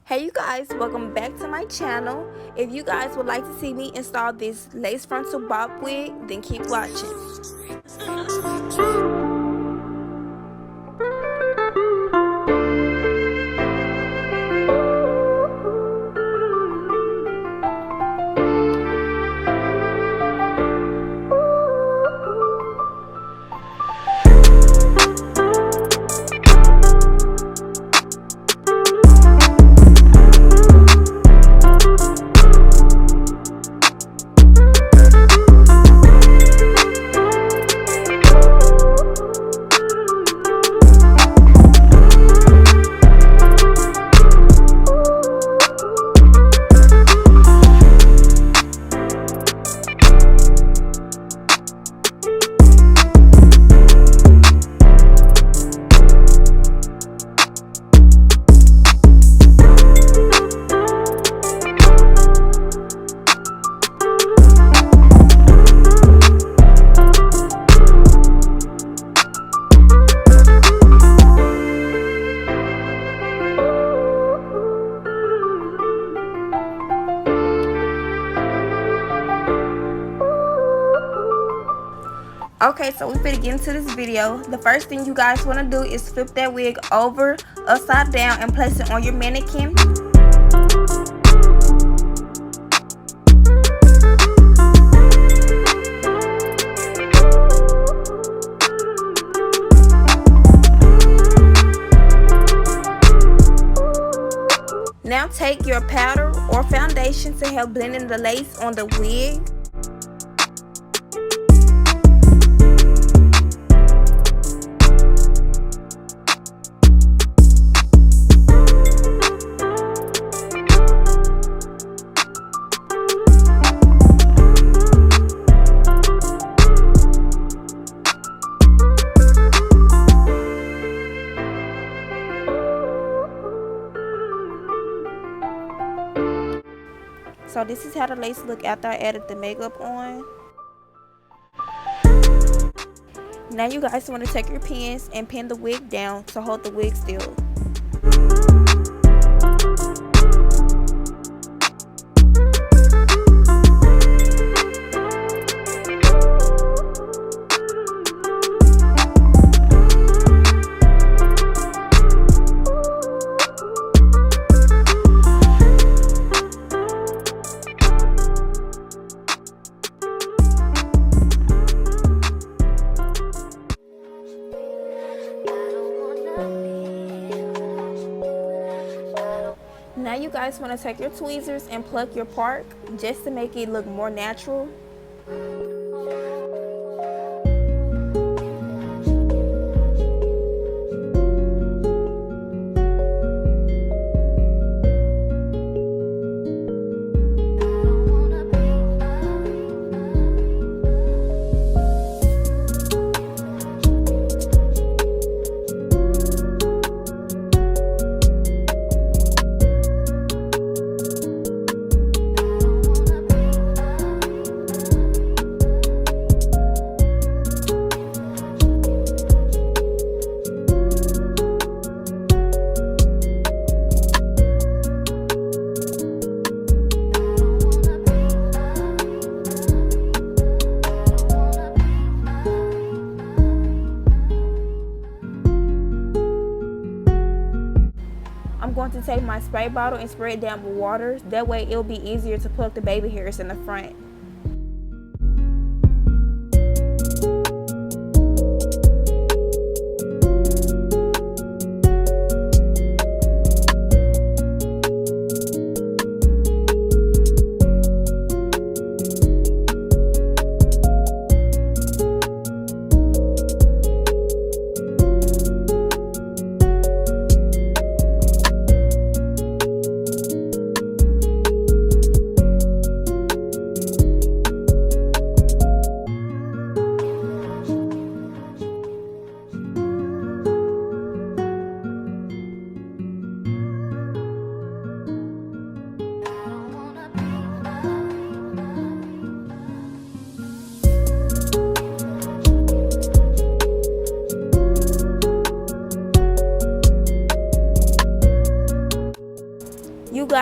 Hey you guys, welcome back to my channel. If you guys would like to see me install this lace frontal bob wig, then keep watching. Okay, so we finna get into this video. The first thing you guys want to do is flip that wig over, upside down, and place it on your mannequin. Now take your powder or foundation to help blend in the lace on the wig. So this is how the lace look after I added the makeup on. Now you guys want to take your pins and pin the wig down to hold the wig still. Now you guys want to take your tweezers and pluck your part just to make it look more natural. I'm going to take my spray bottle and spray it down with water. That way it'll be easier to pluck the baby hairs in the front.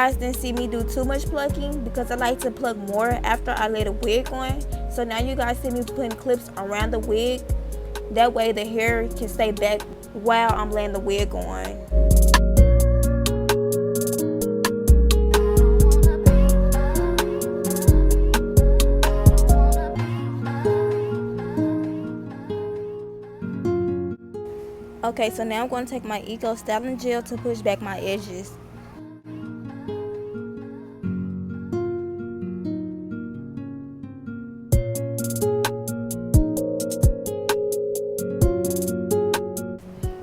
guys didn't see me do too much plucking because I like to pluck more after I lay the wig on. So now you guys see me putting clips around the wig. That way the hair can stay back while I'm laying the wig on. Okay, so now I'm going to take my Eco Styling Gel to push back my edges.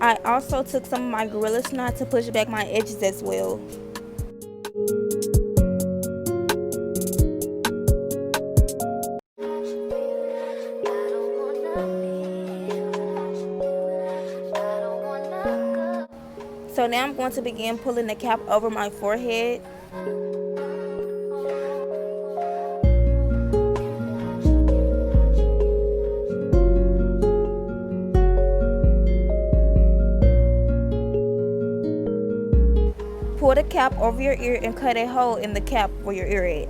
I also took some of my Gorilla Snot to push back my edges as well. So now I'm going to begin pulling the cap over my forehead. Pull the cap over your ear and cut a hole in the cap where your ear is.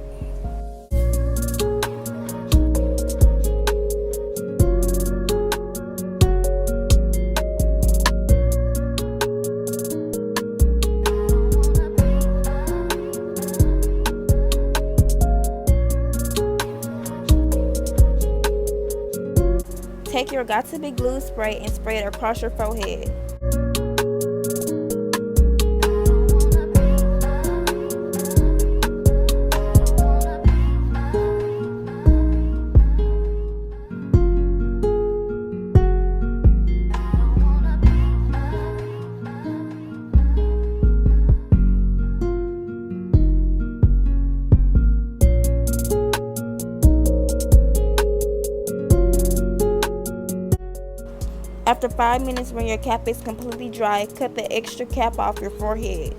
Take your Got2b glue spray and spray it across your forehead. After 5 minutes, when your cap is completely dry, cut the extra cap off your forehead.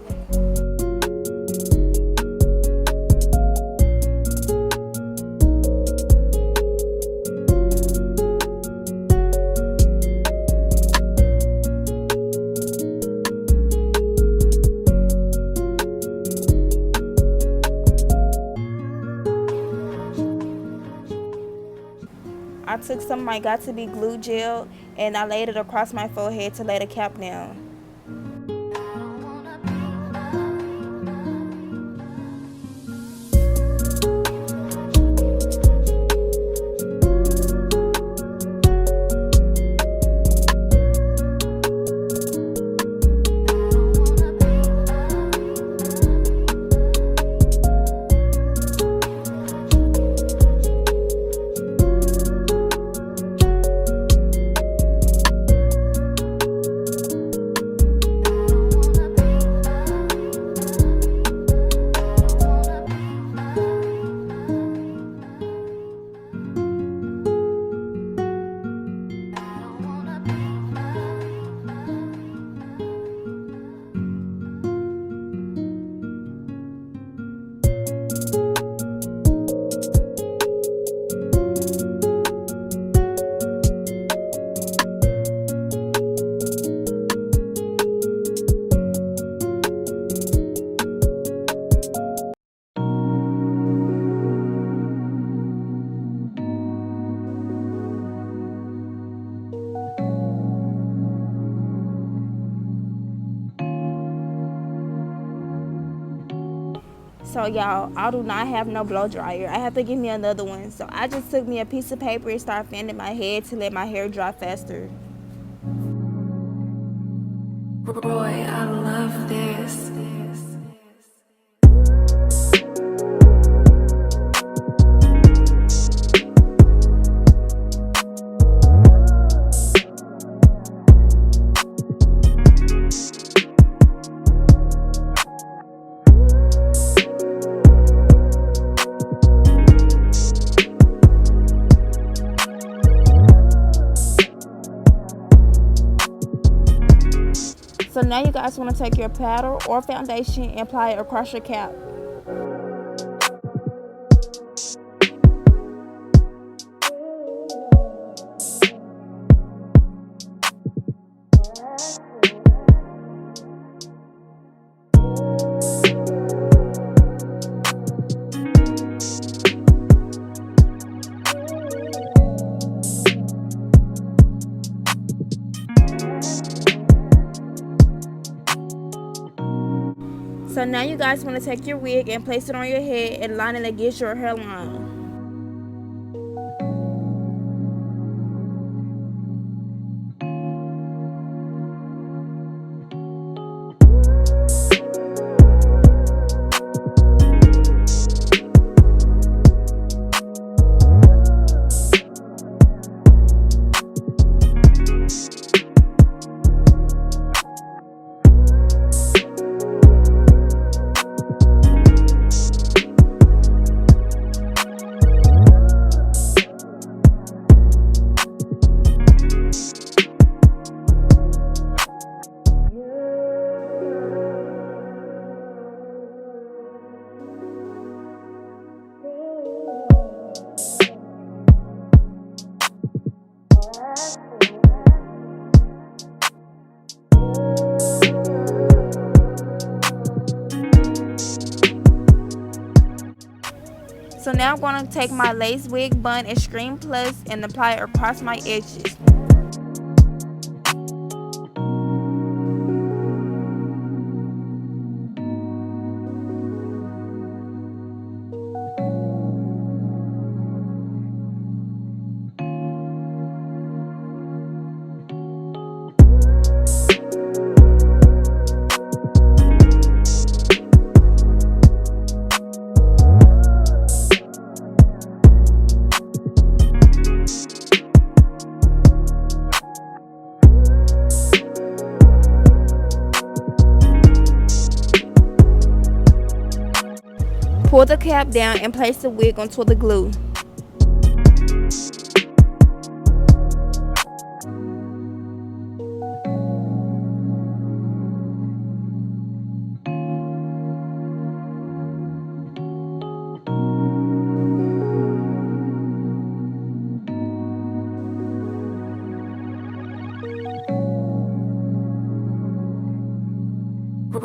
I took some of my Got2b glue gel and I laid it across my forehead to lay the cap down. So y'all, I do not have no blow dryer. I have to get me another one. So I just took me a piece of paper and started fanning my head to let my hair dry faster. Roy, I love this. So now you guys want to take your powder or foundation and apply it across your cap. So now you guys want to take your wig and place it on your head and line it against your hairline. So now I'm going to take my lace wig bun Extreme Plus and apply it across my edges. Pull the cap down and place the wig onto the glue.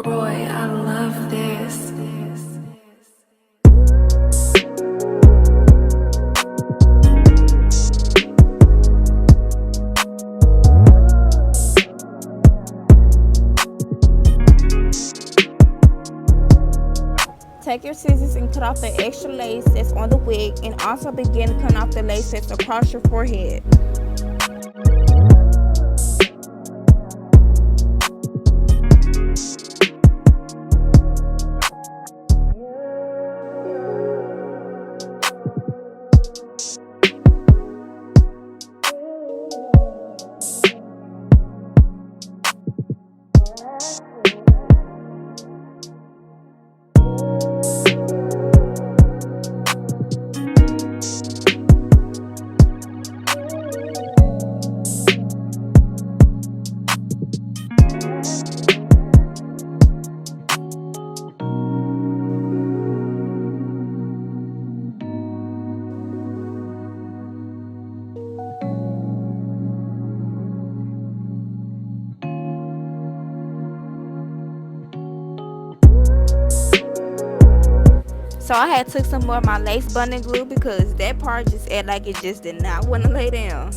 Roy, I love this. Take your scissors and cut off the extra lace that's on the wig and also begin cutting off the lace that's across your forehead. So I had took some more of my lace bundle glue because that part just acted like it just did not want to lay down.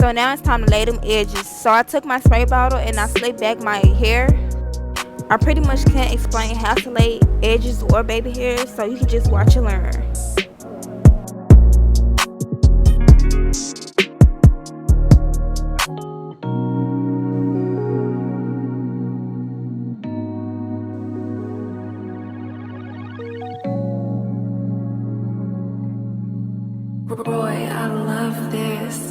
So now it's time to lay them edges. So I took my spray bottle and I slicked back my hair. I pretty much can't explain how to lay edges or baby hairs, so you can just watch and learn. Roy, I love this.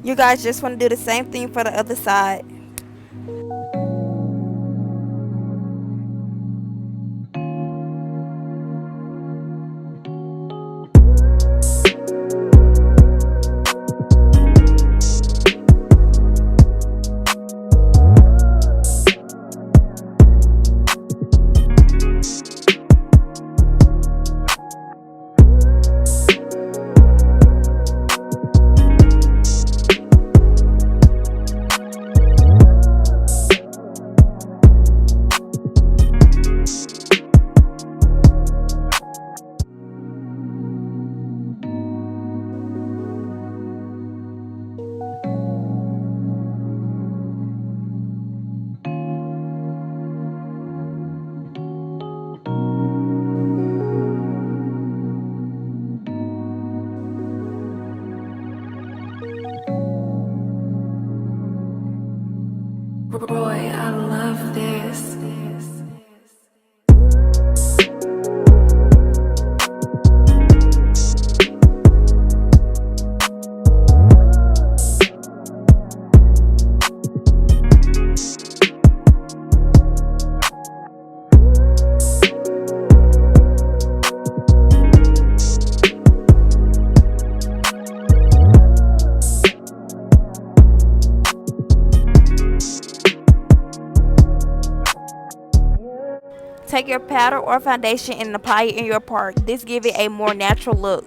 You guys just want to do the same thing for the other side. Roy, I love this. Take your powder or foundation and apply it in your part. This gives it a more natural look.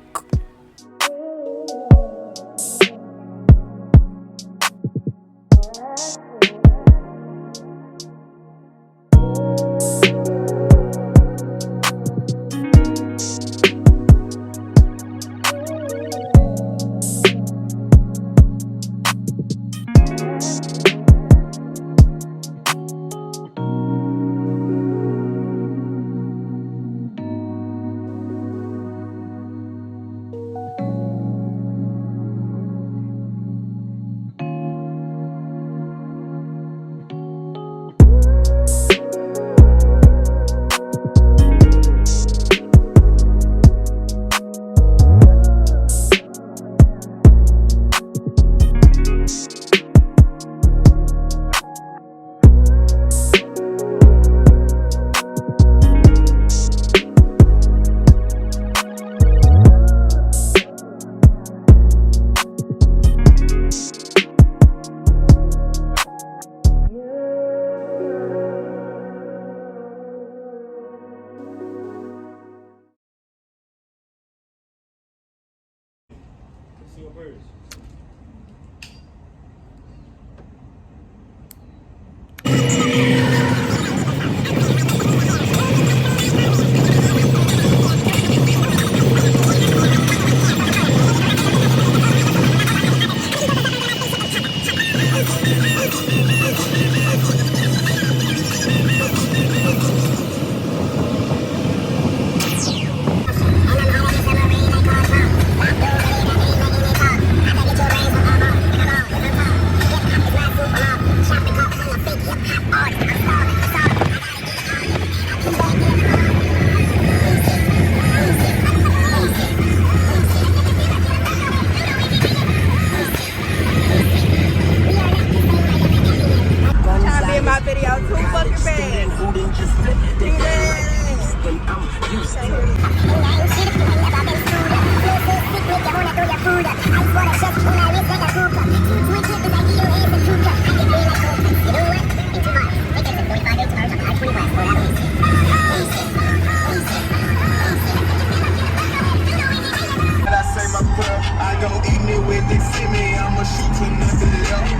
I go eating it with they see me, I'ma shoot to nothing else.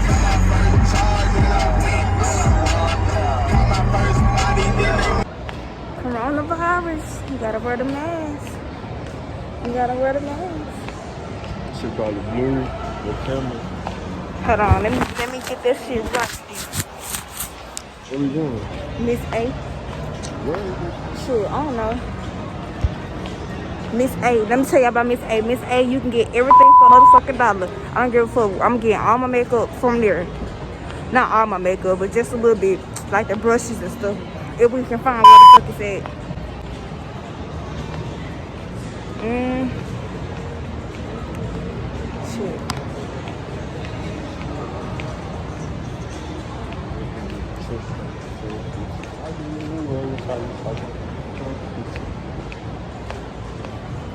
Got my first charge and I went got my first body, then they Coronavirus. You gotta wear the mask. You gotta wear the mask. Shit called the blue, the camera. Hold on, let me get this shit right. What we doing? Miss A. Where is this? Shit, I don't know. Miss A. Let me tell you about Miss A. Miss A, you can get everything for a motherfucking dollar. I don't give a fuck. I'm getting all my makeup from there. Not all my makeup, but just a little bit. Like the brushes and stuff. If we can find where the fuck it's at. Shit.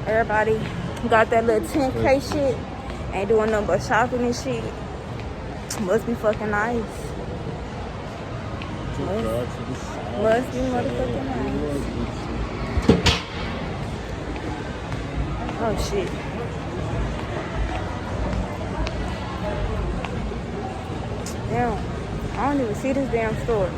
Everybody got that little 10K shit. Ain't doing nothing but shopping and shit. Must be fucking nice. Must be motherfucking nice. Oh shit. Damn. I don't even see this damn store.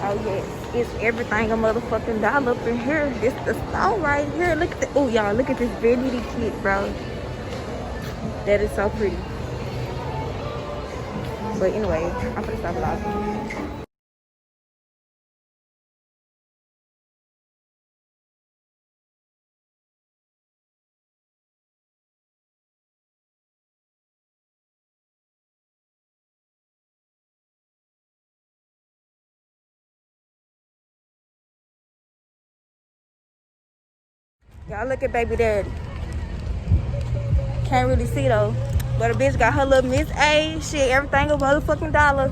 Oh yes, it's everything a motherfucking dollar up in here. This the store right here. Look at the, oh y'all, look at this vanity kit, bro. That is so pretty. But anyway, I'm gonna stop vlogging. Y'all look at baby daddy. Can't really see though. But a bitch got her little Miss A shit, everything a motherfucking dollar.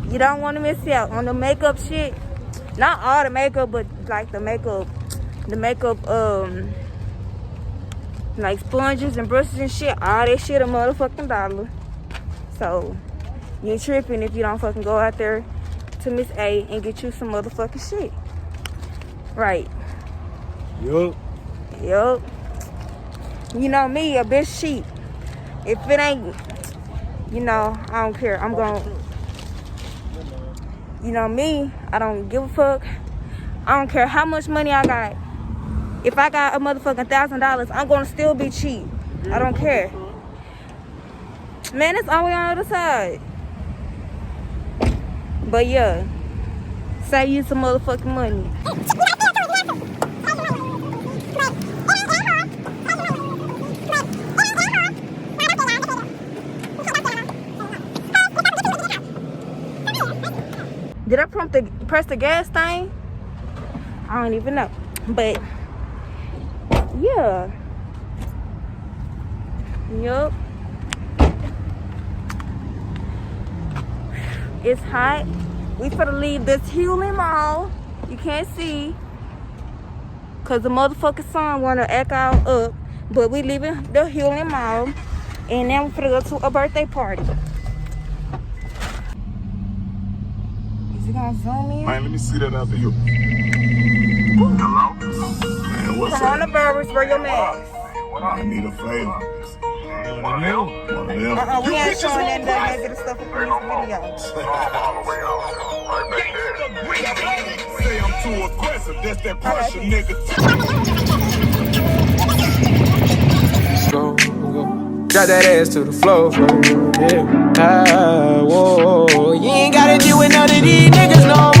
You don't want to miss out on the makeup shit. Not all the makeup, but like the makeup, like sponges and brushes and shit. All that shit a motherfucking dollar. So you ain't tripping if you don't fucking go out there to Miss A and get you some motherfucking shit. Right. Yup. Yup. You know me, a bitch cheap. If it ain't, you know, I don't care. I'm going, you know me, I don't give a fuck. I don't care how much money I got. If I got a motherfucking $1,000, I'm gonna still be cheap. I don't care. Man, it's all the way on the other side. But yeah, save you some motherfucking money. Did I press the gas thing? I don't even know. But yeah. Yup. It's hot. We finna leave this Hewlin Mall. You can't see. Cause the motherfucking sun wanna act all up. But we leaving the Hewlin Mall. And now we finna go to a birthday party. Gonna zoom in. Man, let me see that out there. Hello? Man, what's up? Coronavirus, wear your mask. I need a favor. One of them. We ain't showing that negative stuff in this video. Say I'm too aggressive, that's that pressure, nigga. Drop that ass to the floor, yeah. Whoa, you ain't gotta deal with none of these niggas no